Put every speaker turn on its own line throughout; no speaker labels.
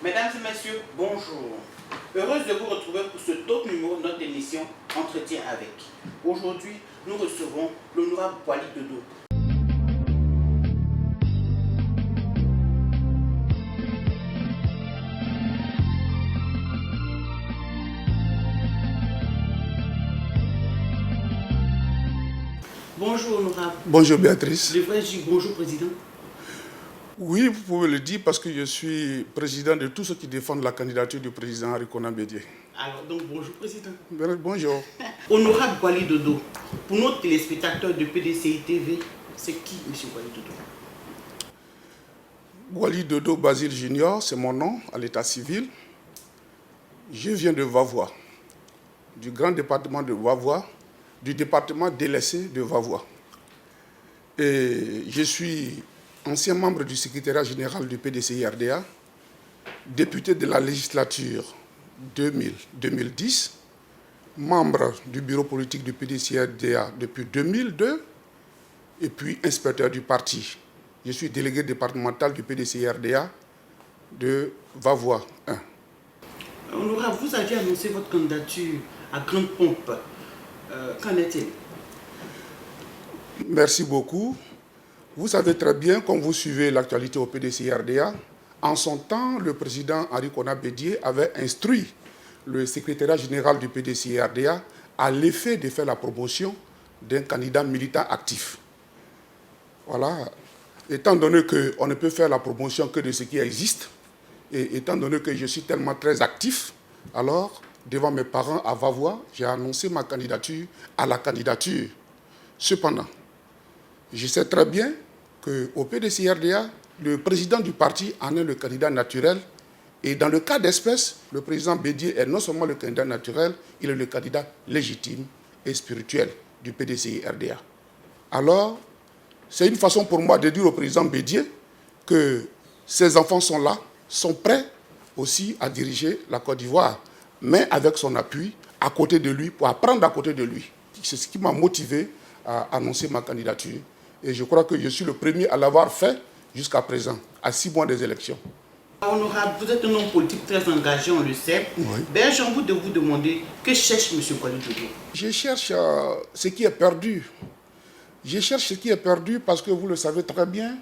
Mesdames et messieurs, bonjour. Heureuse de vous retrouver pour ce top numéro de notre émission Entretien avec. Aujourd'hui, nous recevons l'honorable Boily Dodo. Bonjour honorable.
Bonjour Béatrice.
Devrais-je dire bonjour président?
Oui, vous pouvez le dire parce que je suis président de tous ceux qui défendent la candidature du président Henri Konan Bédié.
Alors donc bonjour président.
Bonjour.
Honorable Boily Dodo, pour nos téléspectateurs de PDCI TV, c'est qui M. Boily Dodo?
Boily Dodo Basile Junior, c'est mon nom à l'état civil. Je viens de Vavois, du grand département de Vavois, du département délaissé de Vavois. Et je suis ancien membre du secrétariat général du PDCI-RDA, député de la législature 2000-2010, membre du bureau politique du PDCI-RDA depuis 2002, et puis inspecteur du parti. Je suis délégué départemental du PDCI-RDA de Vavois 1.
Honorable, vous aviez annoncé votre candidature à grande pompe. Qu'en est-il?
Merci beaucoup. Vous savez très bien, comme vous suivez l'actualité au PDCI-RDA, en son temps, le président Henri Konan Bédié avait instruit le secrétariat général du PDCI-RDA à l'effet de faire la promotion d'un candidat militant actif. Voilà. Étant donné qu'on ne peut faire la promotion que de ce qui existe, et étant donné que je suis tellement très actif, alors, devant mes parents à Vavois, j'ai annoncé ma candidature à la candidature. Cependant, je sais très bien qu'au PDCI-RDA, le président du parti en est le candidat naturel. Et dans le cas d'espèce, le président Bédié est non seulement le candidat naturel, il est le candidat légitime et spirituel du PDCI-RDA. Alors, c'est une façon pour moi de dire au président Bédié que ses enfants sont là, sont prêts aussi à diriger la Côte d'Ivoire, mais avec son appui, à côté de lui, pour apprendre à côté de lui. C'est ce qui m'a motivé à annoncer ma candidature. Et je crois que je suis le premier à l'avoir fait jusqu'à présent, à 6 mois des élections.
Honorable, vous êtes un homme politique très engagé, on le sait.
Oui.
Ben, j'ai envie de vous demander, que cherche M. Boily Dodo?
Je cherche ce qui est perdu. Je cherche ce qui est perdu parce que vous le savez très bien,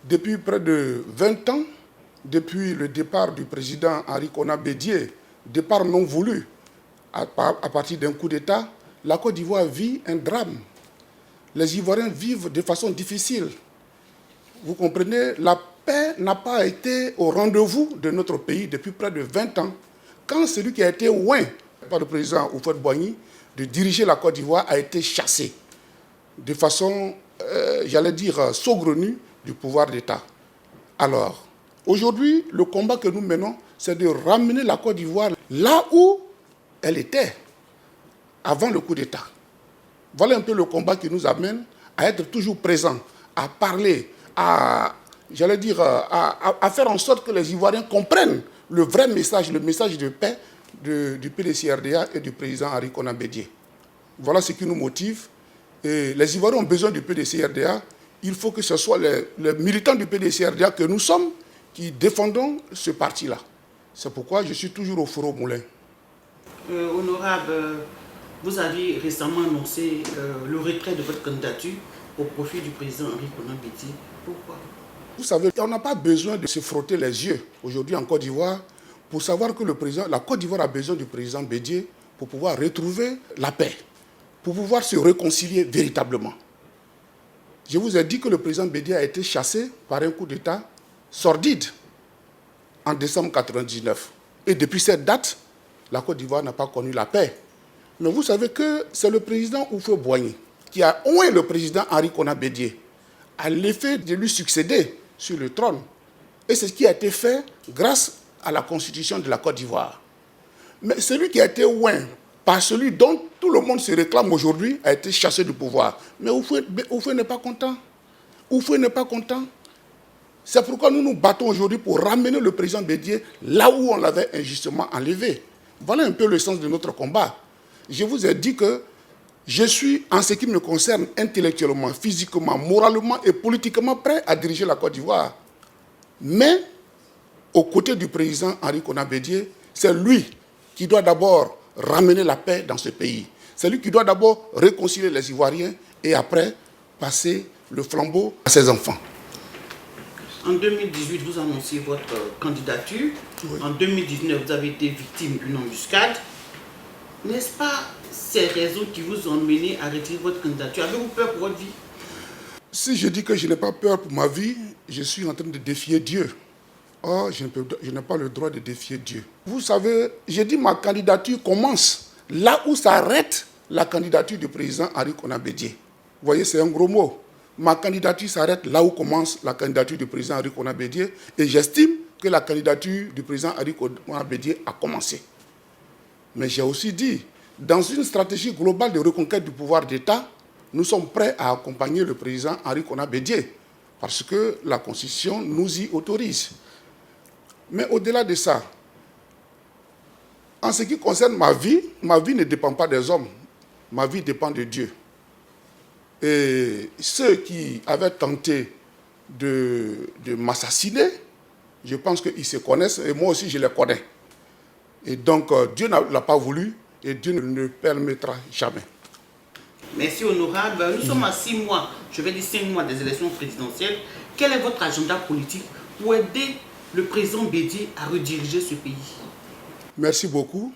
depuis près de 20 ans, depuis le départ du président Henri Konan Bédié, départ non voulu, à partir d'un coup d'État, la Côte d'Ivoire vit un drame. Les Ivoiriens vivent de façon difficile. Vous comprenez, la paix n'a pas été au rendez-vous de notre pays depuis près de 20 ans. Quand celui qui a été oint par le président Houphouët-Boigny de diriger la Côte d'Ivoire a été chassé de façon, j'allais dire, saugrenue du pouvoir d'État. Alors, aujourd'hui, le combat que nous menons, c'est de ramener la Côte d'Ivoire là où elle était avant le coup d'État. Voilà un peu le combat qui nous amène à être toujours présents, à parler, j'allais dire, à faire en sorte que les Ivoiriens comprennent le vrai message, le message de paix du PDCI-RDA et du président Henri Konan Bédié. Voilà ce qui nous motive. Et les Ivoiriens ont besoin du PDCI-RDA. Il faut que ce soit les militants du PDCI-RDA que nous sommes qui défendons ce parti-là. C'est pourquoi je suis toujours au four au moulin.
Honorable, vous avez récemment annoncé le retrait de votre candidature au profit du président Henri Konan Bédié. Pourquoi?
Vous savez, on n'a pas besoin de se frotter les yeux aujourd'hui en Côte d'Ivoire pour savoir que la Côte d'Ivoire a besoin du président Bédié pour pouvoir retrouver la paix, pour pouvoir se réconcilier véritablement. Je vous ai dit que le président Bédié a été chassé par un coup d'État sordide en décembre 1999. Et depuis cette date, la Côte d'Ivoire n'a pas connu la paix. Mais vous savez que c'est le président Houphouët-Boigny qui a oint le président Henri Konan Bédié à l'effet de lui succéder sur le trône. Et c'est ce qui a été fait grâce à la constitution de la Côte d'Ivoire. Mais celui qui a été oint par celui dont tout le monde se réclame aujourd'hui a été chassé du pouvoir. Mais Houphouët n'est pas content. Houphouët n'est pas content. C'est pourquoi nous nous battons aujourd'hui pour ramener le président Bédié là où on l'avait injustement enlevé. Voilà un peu le sens de notre combat. Je vous ai dit que je suis, en ce qui me concerne, intellectuellement, physiquement, moralement et politiquement prêt à diriger la Côte d'Ivoire. Mais aux côtés du président Henri Konan Bédié, c'est lui qui doit d'abord ramener la paix dans ce pays. C'est lui qui doit d'abord réconcilier les Ivoiriens et après passer le flambeau à ses enfants.
En 2018, vous annoncez votre candidature. Oui. En 2019, vous avez été victime d'une embuscade. N'est-ce pas ces raisons qui vous ont mené à retirer votre candidature? Avez-vous peur pour votre vie?
Si je dis que je n'ai pas peur pour ma vie, je suis en train de défier Dieu. Oh, je n'ai pas le droit de défier Dieu. Vous savez, j'ai dit ma candidature commence là où s'arrête la candidature du président Henri Konan Bédié. Vous voyez, c'est un gros mot. Ma candidature s'arrête là où commence la candidature du président Henri Konan Bédié et j'estime que la candidature du président Henri Konan Bédié a commencé. Mais j'ai aussi dit, dans une stratégie globale de reconquête du pouvoir d'État, nous sommes prêts à accompagner le président Henri Konan Bédié parce que la Constitution nous y autorise. Mais au-delà de ça, en ce qui concerne ma vie ne dépend pas des hommes. Ma vie dépend de Dieu. Et ceux qui avaient tenté de m'assassiner, je pense qu'ils se connaissent et moi aussi je les connais. Et donc Dieu ne l'a pas voulu et Dieu ne le permettra jamais.
Merci honorable. Nous sommes à 6 mois, je vais dire 5 mois des élections présidentielles. Quel est votre agenda politique pour aider le président Bédié à rediriger ce pays? Merci
beaucoup.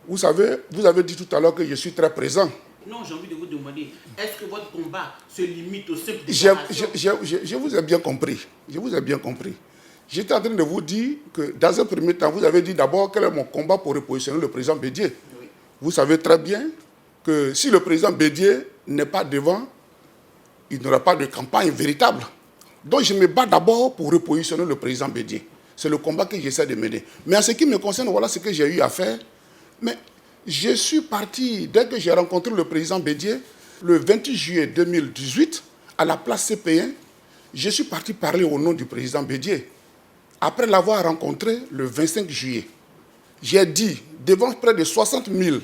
Vous savez, vous avez dit tout à l'heure que je suis très présent.
Non, j'ai envie de vous demander, est-ce que votre combat se limite au simple
déclaration? Je vous ai bien compris. Je vous ai bien compris. J'étais en train de vous dire que dans un premier temps, vous avez dit d'abord quel est mon combat pour repositionner le président Bédié. Oui. Vous savez très bien que si le président Bédié n'est pas devant, il n'y aura pas de campagne véritable. Donc je me bats d'abord pour repositionner le président Bédié. C'est le combat que j'essaie de mener. Mais en ce qui me concerne, voilà ce que j'ai eu à faire. Mais je suis parti, dès que j'ai rencontré le président Bédié, le 28 juillet 2018, à la place CP1, je suis parti parler au nom du président Bédié. Après l'avoir rencontré le 25 juillet, j'ai dit, devant près de 60 000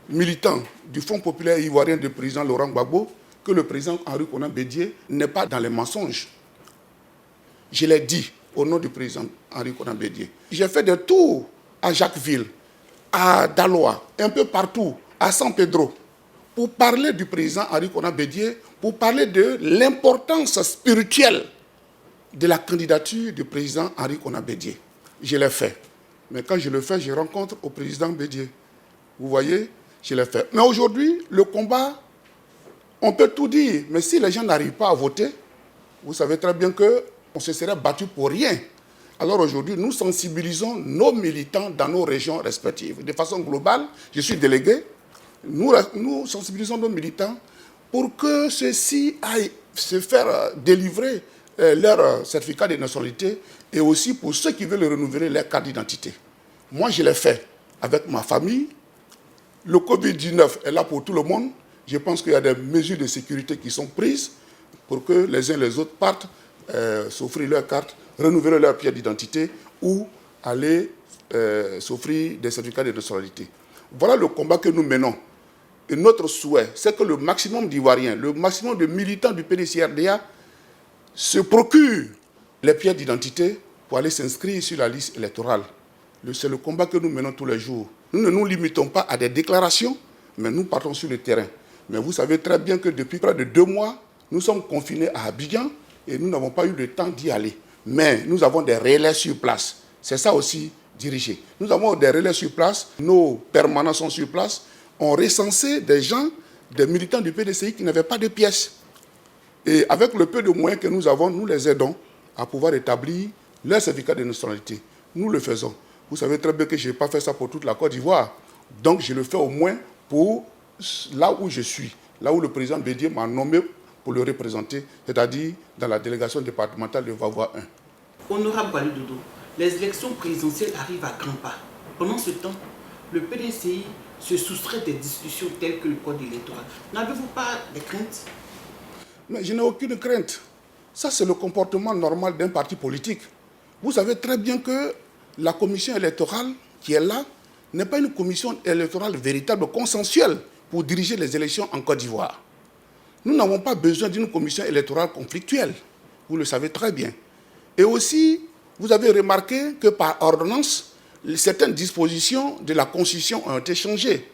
militants du Fonds populaire ivoirien du président Laurent Gbagbo, que le président Henri Konan Bédié n'est pas dans les mensonges. Je l'ai dit au nom du président Henri Konan Bédié. J'ai fait des tours à Jacquesville, à Daloa, un peu partout, à San Pedro, pour parler du président Henri Konan Bédié, pour parler de l'importance spirituelle de la candidature du président Henri Konan Bédié. Je l'ai fait. Mais quand je le fais, je rencontre au président Bédié. Vous voyez, je l'ai fait. Mais aujourd'hui, le combat, on peut tout dire. Mais si les gens n'arrivent pas à voter, vous savez très bien qu'on se serait battu pour rien. Alors aujourd'hui, nous sensibilisons nos militants dans nos régions respectives. De façon globale, je suis délégué, nous sensibilisons nos militants pour que ceux-ci aillent se faire délivrer leur certificat de nationalité et aussi pour ceux qui veulent renouveler leur carte d'identité. Moi, je l'ai fait avec ma famille. Le Covid-19 est là pour tout le monde. Je pense qu'il y a des mesures de sécurité qui sont prises pour que les uns et les autres partent s'offrir leur carte, renouveler leur pièce d'identité ou aller s'offrir des certificats de nationalité. Voilà le combat que nous menons. Et notre souhait, c'est que le maximum d'Ivoiriens, le maximum de militants du PDCRDA se procurent les pièces d'identité pour aller s'inscrire sur la liste électorale. C'est le combat que nous menons tous les jours. Nous ne nous limitons pas à des déclarations, mais nous partons sur le terrain. Mais vous savez très bien que depuis près de 2 mois, nous sommes confinés à Abidjan et nous n'avons pas eu le temps d'y aller. Mais nous avons des relais sur place. C'est ça aussi, diriger. Nous avons des relais sur place, nos permanents sont sur place. On recensait des gens, des militants du PDCI qui n'avaient pas de pièces. Et avec le peu de moyens que nous avons, nous les aidons à pouvoir établir leur certificat de nationalité. Nous le faisons. Vous savez très bien que je n'ai pas fait ça pour toute la Côte d'Ivoire. Donc je le fais au moins pour là où je suis, là où le président Bédié m'a nommé pour le représenter, c'est-à-dire dans la délégation départementale de Vavois 1.
Honorable Waly Dodo, les élections présidentielles arrivent à grands pas. Pendant ce temps, le PDCI se soustrait des discussions telles que le code électoral. N'avez-vous pas des craintes?
Mais je n'ai aucune crainte. Ça, c'est le comportement normal d'un parti politique. Vous savez très bien que la commission électorale qui est là n'est pas une commission électorale véritable, consensuelle, pour diriger les élections en Côte d'Ivoire. Nous n'avons pas besoin d'une commission électorale conflictuelle. Vous le savez très bien. Et aussi, vous avez remarqué que par ordonnance, certaines dispositions de la Constitution ont été changées.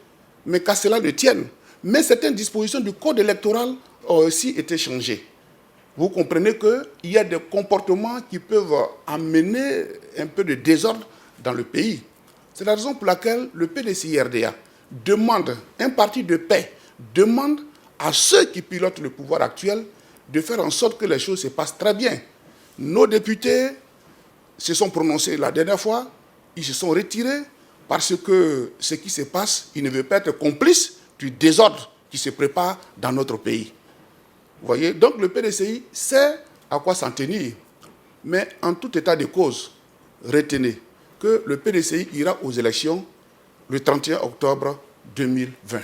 Mais qu'à cela ne tienne. Mais certaines dispositions du Code électoral ont aussi été changées. Vous comprenez qu'il y a des comportements qui peuvent amener un peu de désordre dans le pays. C'est la raison pour laquelle le PDCI-RDA demande, un parti de paix, demande à ceux qui pilotent le pouvoir actuel de faire en sorte que les choses se passent très bien. Nos députés se sont prononcés la dernière fois, ils se sont retirés parce que ce qui se passe, ils ne veulent pas être complices du désordre qui se prépare dans notre pays. Vous voyez, donc le PDCI sait à quoi s'en tenir. Mais en tout état de cause, retenez que le PDCI ira aux élections le 31 octobre 2020.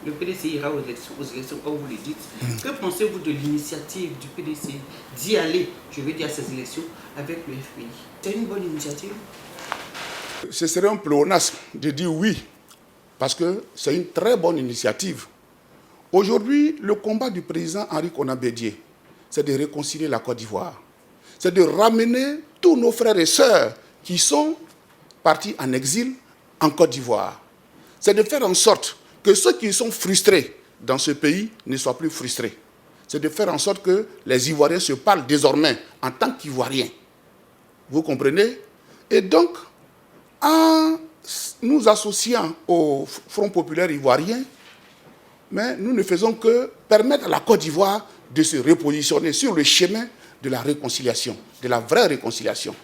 Le PDCI ira aux élections, comme vous le dites. Que pensez-vous de l'initiative du PDCI d'y aller, je veux dire, à ces élections avec le FPI? C'est une bonne initiative?
Ce serait un pléonasme de dire oui, parce que c'est une très bonne initiative. Aujourd'hui, le combat du président Henri Konan Bédié, c'est de réconcilier la Côte d'Ivoire. C'est de ramener tous nos frères et sœurs qui sont partis en exil en Côte d'Ivoire. C'est de faire en sorte que ceux qui sont frustrés dans ce pays ne soient plus frustrés. C'est de faire en sorte que les Ivoiriens se parlent désormais en tant qu'Ivoiriens. Vous comprenez? Et donc, en nous associant au Front populaire ivoirien, mais nous ne faisons que permettre à la Côte d'Ivoire de se repositionner sur le chemin de la réconciliation, de la vraie réconciliation.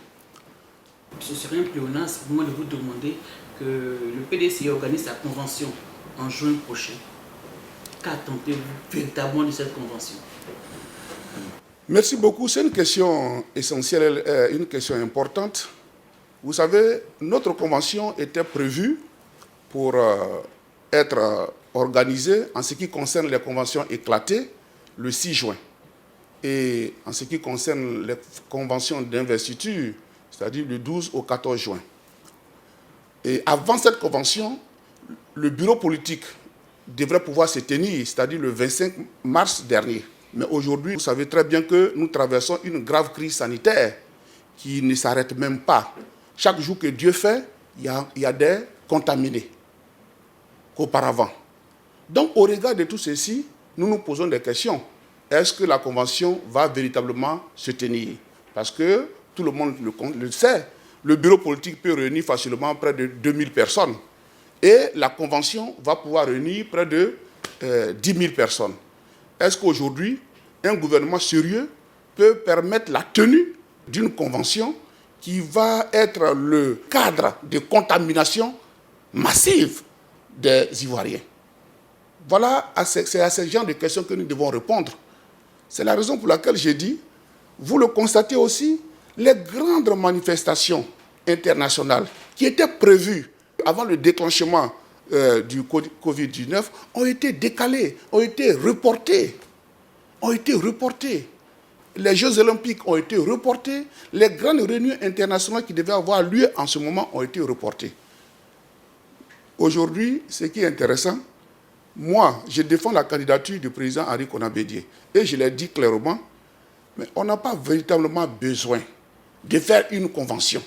Ce serait un pléonasme pour moi de vous demander que le PDCI organise sa convention en juin prochain. Qu'attendez-vous véritablement de cette convention?
Merci beaucoup. C'est une question essentielle, une question importante. Vous savez, notre convention était prévue pour être organisée en ce qui concerne les conventions éclatées le 6 juin. Et en ce qui concerne les conventions d'investiture, c'est-à-dire le 12 au 14 juin. Et avant cette convention, le bureau politique devrait pouvoir se tenir, c'est-à-dire le 25 mars dernier. Mais aujourd'hui, vous savez très bien que nous traversons une grave crise sanitaire qui ne s'arrête même pas. Chaque jour que Dieu fait, il y a des contaminés qu'auparavant. Donc, au regard de tout ceci, nous nous posons des questions. Est-ce que la convention va véritablement se tenir? Parce que tout le monde le sait. Le bureau politique peut réunir facilement près de 2000 personnes. Et la convention va pouvoir réunir près de 10 000 personnes. Est-ce qu'aujourd'hui, un gouvernement sérieux peut permettre la tenue d'une convention qui va être le cadre de contamination massive des Ivoiriens? Voilà, c'est à ce genre de questions que nous devons répondre. C'est la raison pour laquelle j'ai dit, vous le constatez aussi, les grandes manifestations internationales qui étaient prévues avant le déclenchement du Covid-19 ont été décalées, ont été reportées. Les Jeux olympiques ont été reportés. Les grandes réunions internationales qui devaient avoir lieu en ce moment ont été reportées. Aujourd'hui, ce qui est intéressant, moi, je défends la candidature du président Henri Konan Bédié. Et je l'ai dit clairement, mais on n'a pas véritablement besoin de faire une convention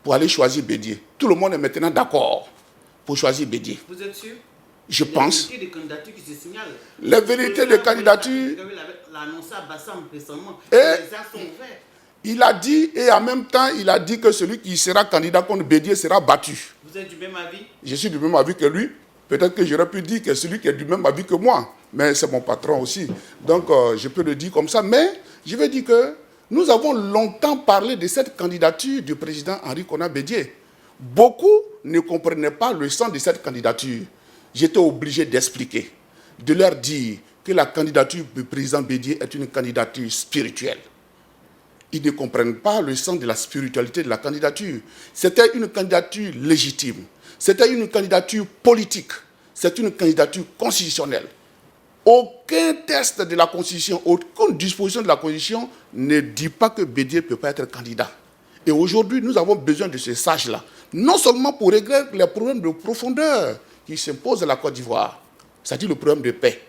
pour aller choisir Bédié. Tout le monde est maintenant d'accord pour choisir Bédié.
Vous êtes sûr?
Je pense.
Les vérités de candidature qui se signalent.
Les vérités de candidature.
L'a annoncé à Bassam récemment.
Et
les arts sont ouverts.
Il a dit, et en même temps, il a dit que celui qui sera candidat contre Bédié sera battu.
Vous êtes du même avis?
Je suis du même avis que lui. Peut-être que j'aurais pu dire que celui qui est du même avis que moi. Mais c'est mon patron aussi. Donc, je peux le dire comme ça. Mais je vais dire que nous avons longtemps parlé de cette candidature du président Henri Konan Bédié. Beaucoup ne comprenaient pas le sens de cette candidature. J'étais obligé d'expliquer, de leur dire que la candidature du président Bédié est une candidature spirituelle. Ils ne comprennent pas le sens de la spiritualité de la candidature. C'était une candidature légitime. C'était une candidature politique. C'est une candidature constitutionnelle. Aucun test de la Constitution, aucune disposition de la Constitution ne dit pas que Bédié ne peut pas être candidat. Et aujourd'hui, nous avons besoin de ces sages-là. Non seulement pour régler les problèmes de profondeur qui s'imposent à la Côte d'Ivoire, c'est-à-dire le problème de paix.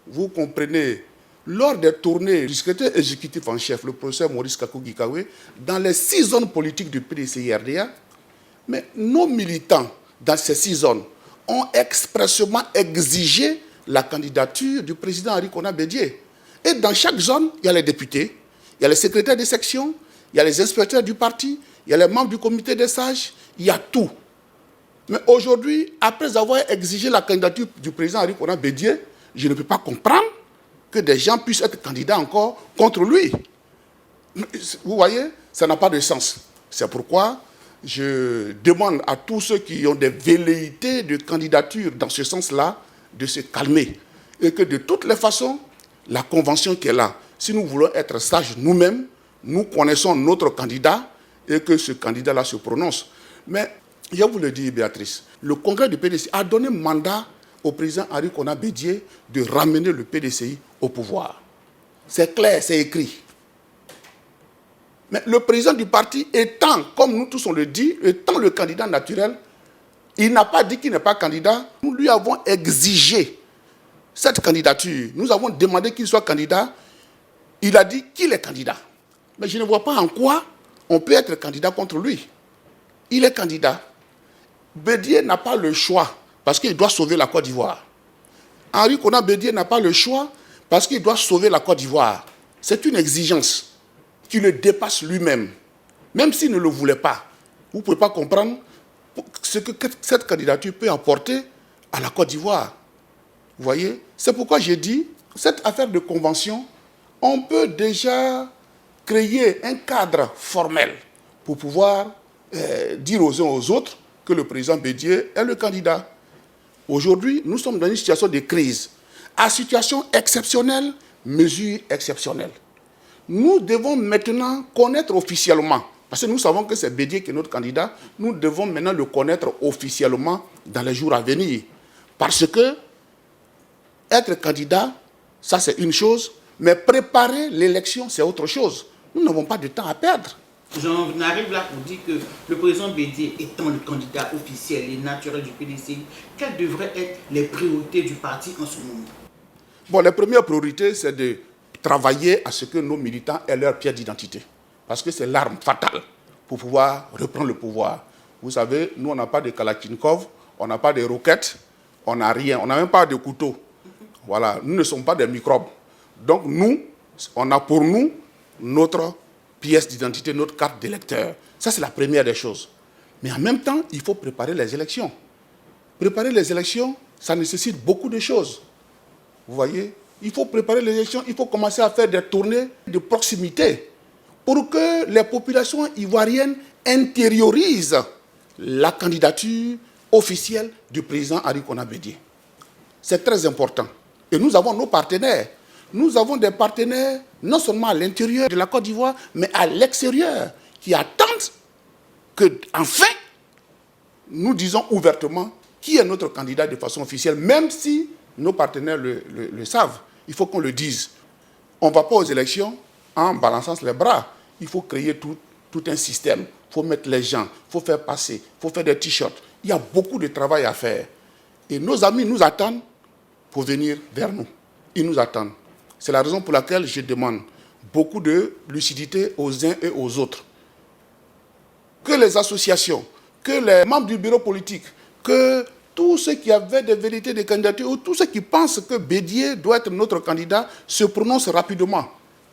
Vous comprenez, lors des tournées du secrétaire exécutif en chef, le professeur Maurice Kakou-Gikawe, dans les 6 zones politiques du PDCI-RDA, mais nos militants dans ces 6 zones ont expressément exigé la candidature du président Henri Konan Bédié. Et dans chaque zone, il y a les députés, il y a les secrétaires de section, il y a les inspecteurs du parti, il y a les membres du comité des sages, il y a tout. Mais aujourd'hui, après avoir exigé la candidature du président Henri Konan Bédié, je ne peux pas comprendre que des gens puissent être candidats encore contre lui. Vous voyez, ça n'a pas de sens. C'est pourquoi je demande à tous ceux qui ont des velléités de candidature dans ce sens-là de se calmer. Et que de toutes les façons, la convention qui est là, si nous voulons être sages nous-mêmes, nous connaissons notre candidat et que ce candidat-là se prononce. Mais, je vous le dis, Béatrice, le congrès du PDCI a donné mandat au président Henri Konan Bédié de ramener le PDCI au pouvoir. C'est clair, c'est écrit. Mais le président du parti étant, comme nous tous on le dit, étant le candidat naturel, il n'a pas dit qu'il n'est pas candidat. Nous lui avons exigé cette candidature. Nous avons demandé qu'il soit candidat. Il a dit qu'il est candidat. Mais je ne vois pas en quoi on peut être candidat contre lui. Il est candidat. Bédié n'a pas le choix parce qu'il doit sauver la Côte d'Ivoire. Henri Konan Bédié n'a pas le choix parce qu'il doit sauver la Côte d'Ivoire. C'est une exigence qui le dépasse lui-même. Même s'il ne le voulait pas, vous ne pouvez pas comprendre ce que cette candidature peut apporter à la Côte d'Ivoire. Vous voyez? C'est pourquoi j'ai dit, cette affaire de convention, on peut déjà créer un cadre formel pour pouvoir dire aux uns aux autres que le président Bédié est le candidat. Aujourd'hui, nous sommes dans une situation de crise. À situation exceptionnelle, mesure exceptionnelle. Nous devons maintenant connaître officiellement, parce que nous savons que c'est Bédié qui est notre candidat, nous devons maintenant le connaître officiellement dans les jours à venir. Parce que être candidat, ça c'est une chose, mais préparer l'élection, c'est autre chose. Nous n'avons pas de temps à perdre.
J'en arrive là pour dire que le président Bédié étant le candidat officiel et naturel du PDCI, quelles devraient être les priorités du parti en ce moment?
Bon, les premières priorités, c'est de travailler à ce que nos militants aient leur pièce d'identité. Parce que c'est l'arme fatale pour pouvoir reprendre le pouvoir. Vous savez, nous, on n'a pas de Kalachnikov, on n'a pas de roquettes, on n'a rien, on n'a même pas de couteau. Voilà, nous ne sommes pas des microbes. Donc nous, on a pour nous notre pièce d'identité, notre carte d'électeur. Ça, c'est la première des choses. Mais en même temps, il faut préparer les élections. Préparer les élections, ça nécessite beaucoup de choses. Vous voyez, il faut préparer les élections, il faut commencer à faire des tournées de proximité pour que les populations ivoiriennes intériorisent la candidature officielle du président Henri Konan Bédié. C'est très important. Et nous avons nos partenaires. Nous avons des partenaires non seulement à l'intérieur de la Côte d'Ivoire, mais à l'extérieur, qui attendent que, enfin, nous disons ouvertement qui est notre candidat de façon officielle, même si nos partenaires le savent. Il faut qu'on le dise. On ne va pas aux élections en balançant les bras. Il faut créer tout un système. Il faut mettre les gens, il faut faire passer, il faut faire des t-shirts. Il y a beaucoup de travail à faire. Et nos amis nous attendent pour venir vers nous. Ils nous attendent. C'est la raison pour laquelle je demande beaucoup de lucidité aux uns et aux autres. Que les associations, que les membres du bureau politique, que tous ceux qui avaient des vérités de candidature, ou tous ceux qui pensent que Bédié doit être notre candidat, se prononcent rapidement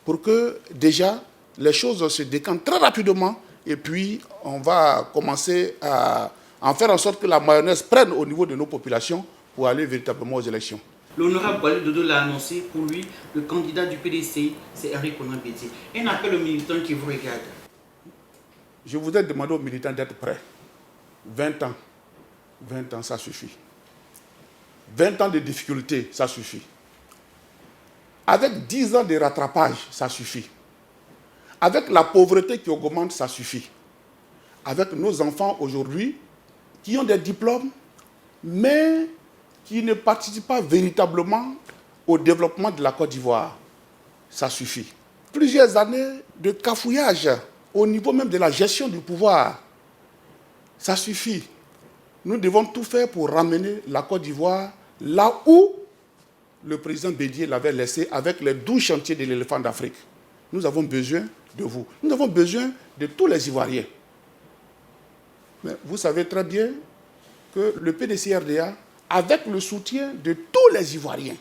pour que déjà les choses se décantent très rapidement et puis on va commencer à en faire en sorte que la mayonnaise prenne au niveau de nos populations pour aller véritablement aux élections.
L'honorable Boilé Dodo l'a annoncé, pour lui, le candidat du PDCI, c'est Henri Konan Bédié. Un appel aux militants qui vous regardent.
Je voudrais demander aux militants d'être prêts. 20 ans. 20 ans, ça suffit. 20 ans de difficultés, ça suffit. Avec 10 ans de rattrapage, ça suffit. Avec la pauvreté qui augmente, ça suffit. Avec nos enfants aujourd'hui, qui ont des diplômes, mais qui ne participent pas véritablement au développement de la Côte d'Ivoire, ça suffit. Plusieurs années de cafouillage au niveau même de la gestion du pouvoir, ça suffit. Nous devons tout faire pour ramener la Côte d'Ivoire là où le président Bédié l'avait laissé avec les 12 chantiers de l'éléphant d'Afrique. Nous avons besoin de vous. Nous avons besoin de tous les Ivoiriens. Mais vous savez très bien que le PDCRDA, avec le soutien de tous les Ivoiriens,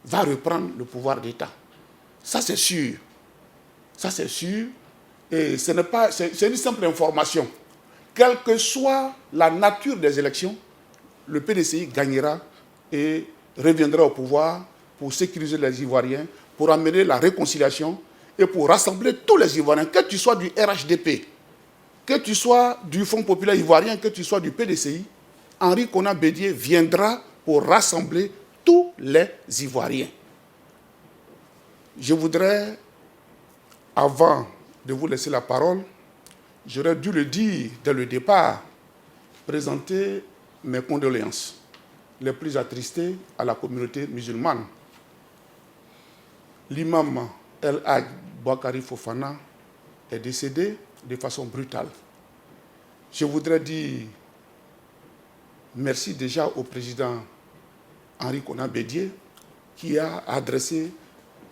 va reprendre le pouvoir d'État. Ça, c'est sûr. Ça, c'est sûr. Et c'est une simple information. Quelle que soit la nature des élections, le PDCI gagnera et reviendra au pouvoir pour sécuriser les Ivoiriens, pour amener la réconciliation et pour rassembler tous les Ivoiriens, que tu sois du RHDP, que tu sois du Fonds populaire ivoirien, que tu sois du PDCI, Henri Konan Bédié viendra pour rassembler tous les Ivoiriens. Je voudrais, avant de vous laisser la parole, j'aurais dû le dire dès le départ, présenter mes condoléances les plus attristées à la communauté musulmane. L'imam El Hadj Boakari Fofana est décédé de façon brutale. Je voudrais dire merci déjà au président Henri Konan Bédié qui a adressé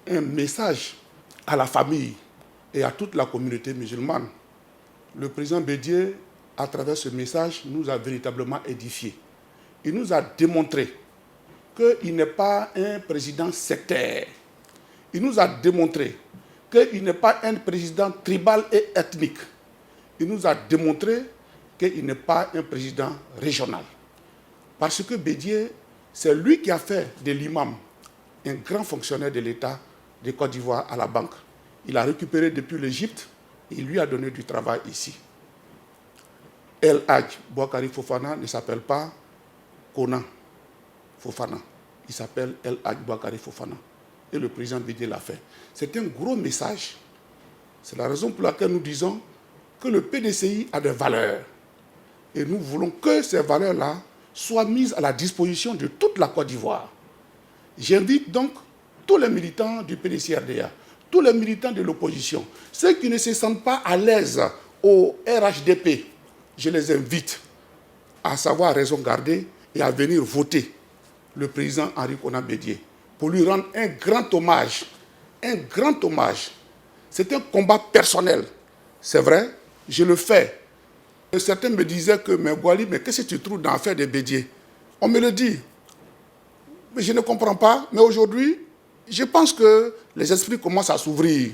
un message à la famille et à toute la communauté musulmane. Le président Bédié, à travers ce message, nous a véritablement édifiés. Il nous a démontré qu'il n'est pas un président sectaire. Il nous a démontré qu'il n'est pas un président tribal et ethnique. Il nous a démontré qu'il n'est pas un président régional. Parce que Bédié, c'est lui qui a fait de l'imam un grand fonctionnaire de l'État de Côte d'Ivoire à la banque. Il a récupéré depuis l'Égypte et il lui a donné du travail ici. El Hadj Boakari Fofana ne s'appelle pas Konan Fofana. Il s'appelle El Hadj Boakari Fofana. Et le président Bédié l'a fait. C'est un gros message. C'est la raison pour laquelle nous disons que le PDCI a des valeurs. Et nous voulons que ces valeurs-là soient mises à la disposition de toute la Côte d'Ivoire. J'invite donc tous les militants du PDCRDA, tous les militants de l'opposition, ceux qui ne se sentent pas à l'aise au RHDP, je les invite à savoir raison garder et à venir voter le président Henri Konan Bédié pour lui rendre un grand hommage. Un grand hommage. C'est un combat personnel. C'est vrai, je le fais. Et certains me disaient que, mais Boali, mais qu'est-ce que tu trouves dans l'affaire de Bédié? On me le dit. Mais je ne comprends pas. Mais aujourd'hui, je pense que les esprits commencent à s'ouvrir.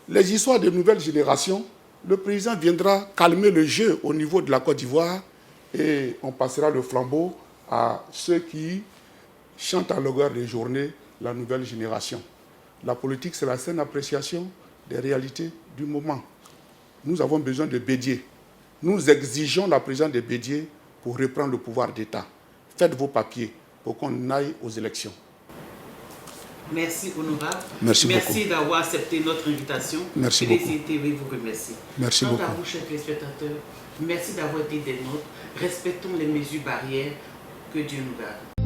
Les histoires de nouvelles générations, le président viendra calmer le jeu au niveau de la Côte d'Ivoire et on passera le flambeau à ceux qui chantent à longueur de journée la nouvelle génération. La politique, c'est la saine appréciation des réalités du moment. Nous avons besoin de Bédié. Nous exigeons la présence de Bédié pour reprendre le pouvoir d'État. Faites vos papiers pour qu'on aille aux élections.
Merci, honorable.
Merci beaucoup.
Merci d'avoir accepté notre invitation.
Merci beaucoup.
PDCTV vous remercie.
Merci
Quant
beaucoup.
à vous, chers téléspectateurs, merci d'avoir été des nôtres. Respectons les mesures barrières. Que Dieu nous garde.